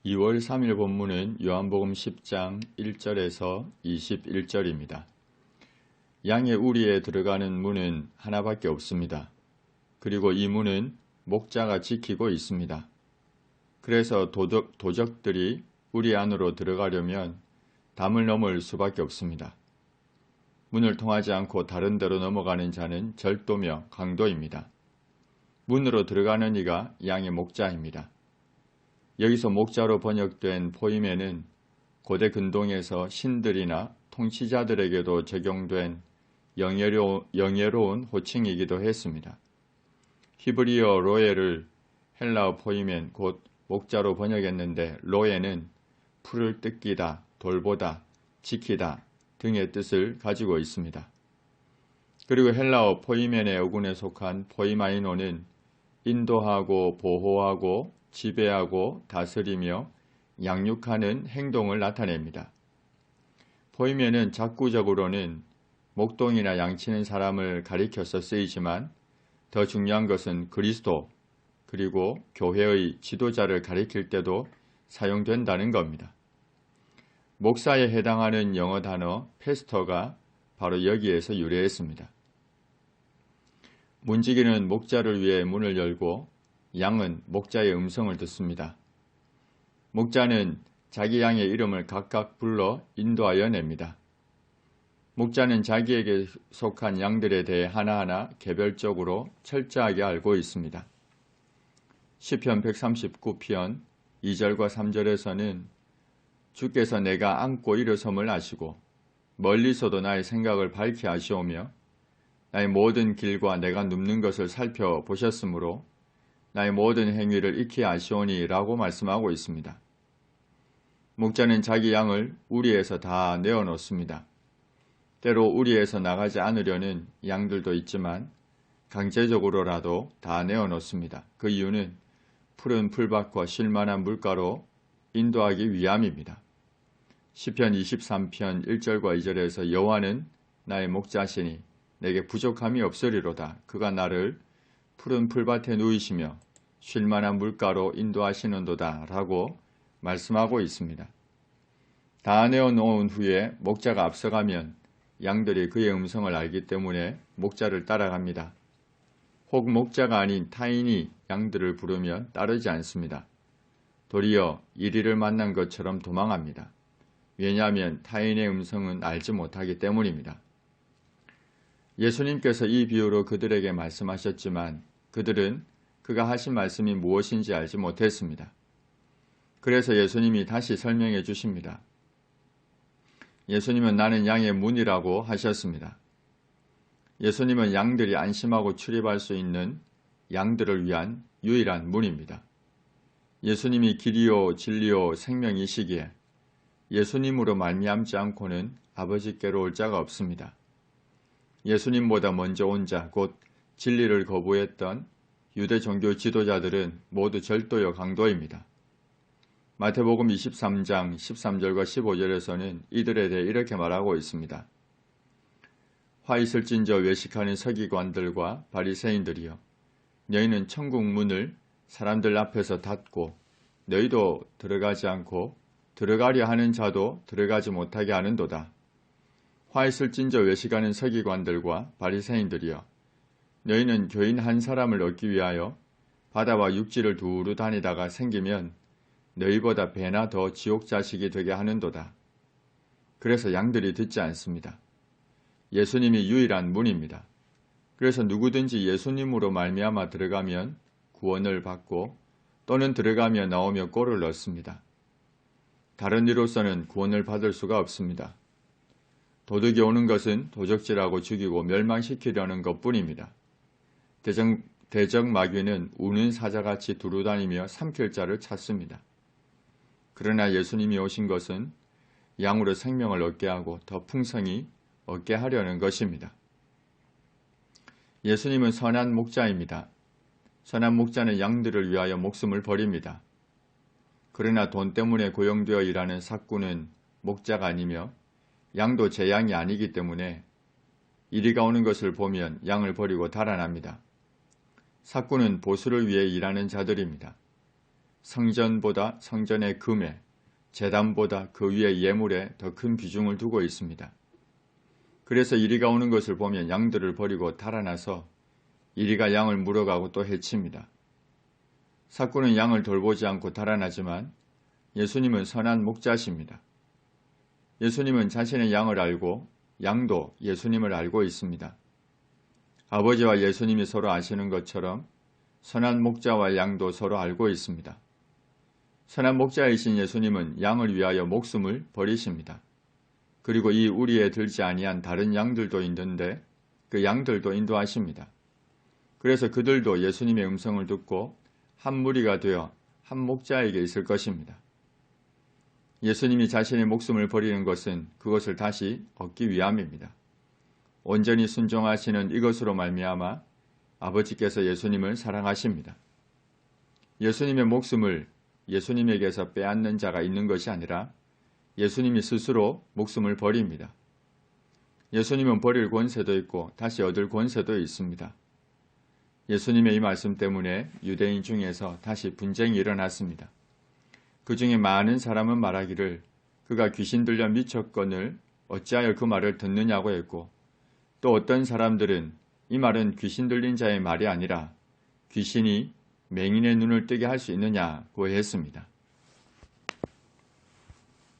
2월 3일 본문은 요한복음 10장 1절에서 21절입니다. 양의 우리에 들어가는 문은 하나밖에 없습니다. 그리고 이 문은 목자가 지키고 있습니다. 그래서 도적들이 우리 안으로 들어가려면 담을 넘을 수밖에 없습니다. 문을 통하지 않고 다른 데로 넘어가는 자는 절도며 강도입니다. 문으로 들어가는 이가 양의 목자입니다. 여기서 목자로 번역된 포이메는 고대 근동에서 신들이나 통치자들에게도 적용된 영예로운 호칭이기도 했습니다. 히브리어 로에를 헬라어 포이멘 곧 목자로 번역했는데 로에는 풀을 뜯기다, 돌보다, 지키다 등의 뜻을 가지고 있습니다. 그리고 헬라어 포이멘의 어군에 속한 포이마이노는 인도하고 보호하고 지배하고 다스리며 양육하는 행동을 나타냅니다. 포이면은 작구적으로는 목동이나 양치는 사람을 가리켜서 쓰이지만 더 중요한 것은 그리스도 그리고 교회의 지도자를 가리킬 때도 사용된다는 겁니다. 목사에 해당하는 영어 단어 패스터가 바로 여기에서 유래했습니다. 문지기는 목자를 위해 문을 열고 양은 목자의 음성을 듣습니다. 목자는 자기 양의 이름을 각각 불러 인도하여 냅니다. 목자는 자기에게 속한 양들에 대해 하나하나 개별적으로 철저하게 알고 있습니다. 시편 139편 2절과 3절에서는 주께서 내가 앉고 일어섬을 아시고 멀리서도 나의 생각을 밝히 아시오며 나의 모든 길과 내가 눕는 것을 살펴보셨으므로 나의 모든 행위를 익히 아시오니 라고 말씀하고 있습니다. 목자는 자기 양을 우리에서 다 내어놓습니다. 때로 우리에서 나가지 않으려는 양들도 있지만 강제적으로라도 다 내어놓습니다. 그 이유는 푸른 풀밭과 쉴만한 물가로 인도하기 위함입니다. 시편 23편 1절과 2절에서 여호와는 나의 목자시니 내게 부족함이 없으리로다. 그가 나를 푸른 풀밭에 누이시며 쉴만한 물가로 인도하시는도다 라고 말씀하고 있습니다. 다 내어놓은 후에 목자가 앞서가면 양들이 그의 음성을 알기 때문에 목자를 따라갑니다. 혹 목자가 아닌 타인이 양들을 부르면 따르지 않습니다. 도리어 이리를 만난 것처럼 도망합니다. 왜냐하면 타인의 음성은 알지 못하기 때문입니다. 예수님께서 이 비유로 그들에게 말씀하셨지만 그들은 그가 하신 말씀이 무엇인지 알지 못했습니다. 그래서 예수님이 다시 설명해 주십니다. 예수님은 나는 양의 문이라고 하셨습니다. 예수님은 양들이 안심하고 출입할 수 있는 양들을 위한 유일한 문입니다. 예수님이 길이요 진리요 생명이시기에 예수님으로 말미암지 않고는 아버지께로 올 자가 없습니다. 예수님보다 먼저 온 자, 곧 진리를 거부했던 유대 종교 지도자들은 모두 절도요 강도입니다. 마태복음 23장 13절과 15절에서는 이들에 대해 이렇게 말하고 있습니다. 화 있을진저 외식하는 서기관들과 바리새인들이여, 너희는 천국 문을 사람들 앞에서 닫고 너희도 들어가지 않고 들어가려 하는 자도 들어가지 못하게 하는도다. 화 있을진저 외식하는 서기관들과 바리새인들이여, 너희는 교인 한 사람을 얻기 위하여 바다와 육지를 두루 다니다가 생기면 너희보다 배나 더 지옥 자식이 되게 하는도다. 그래서 양들이 듣지 않습니다. 예수님이 유일한 문입니다. 그래서 누구든지 예수님으로 말미암아 들어가면 구원을 받고 또는 들어가며 나오며 꼴을 얻습니다. 다른 이로서는 구원을 받을 수가 없습니다. 도둑이 오는 것은 도적질하고 죽이고 멸망시키려는 것뿐입니다. 대적 마귀는 우는 사자같이 두루다니며 삼킬 자를 찾습니다. 그러나 예수님이 오신 것은 양으로 생명을 얻게 하고 더 풍성히 얻게 하려는 것입니다. 예수님은 선한 목자입니다. 선한 목자는 양들을 위하여 목숨을 버립니다. 그러나 돈 때문에 고용되어 일하는 삭구는 목자가 아니며 양도 제 양이 아니기 때문에 이리가 오는 것을 보면 양을 버리고 달아납니다. 삭구는 보수를 위해 일하는 자들입니다. 성전보다 성전의 금에, 제단보다 그 위의 예물에 더 큰 비중을 두고 있습니다. 그래서 이리가 오는 것을 보면 양들을 버리고 달아나서 이리가 양을 물어가고 또 해칩니다. 삭구는 양을 돌보지 않고 달아나지만 예수님은 선한 목자십니다. 예수님은 자신의 양을 알고 양도 예수님을 알고 있습니다. 아버지와 예수님이 서로 아시는 것처럼 선한 목자와 양도 서로 알고 있습니다. 선한 목자이신 예수님은 양을 위하여 목숨을 버리십니다. 그리고 이 우리에 들지 아니한 다른 양들도 있는데 그 양들도 인도하십니다. 그래서 그들도 예수님의 음성을 듣고 한 무리가 되어 한 목자에게 있을 것입니다. 예수님이 자신의 목숨을 버리는 것은 그것을 다시 얻기 위함입니다. 온전히 순종하시는 이것으로 말미암아 아버지께서 예수님을 사랑하십니다. 예수님의 목숨을 예수님에게서 빼앗는 자가 있는 것이 아니라 예수님이 스스로 목숨을 버립니다. 예수님은 버릴 권세도 있고 다시 얻을 권세도 있습니다. 예수님의 이 말씀 때문에 유대인 중에서 다시 분쟁이 일어났습니다. 그 중에 많은 사람은 말하기를 그가 귀신 들려 미쳤거늘 어찌하여 그 말을 듣느냐고 했고, 또 어떤 사람들은 이 말은 귀신 들린 자의 말이 아니라 귀신이 맹인의 눈을 뜨게 할 수 있느냐고 했습니다.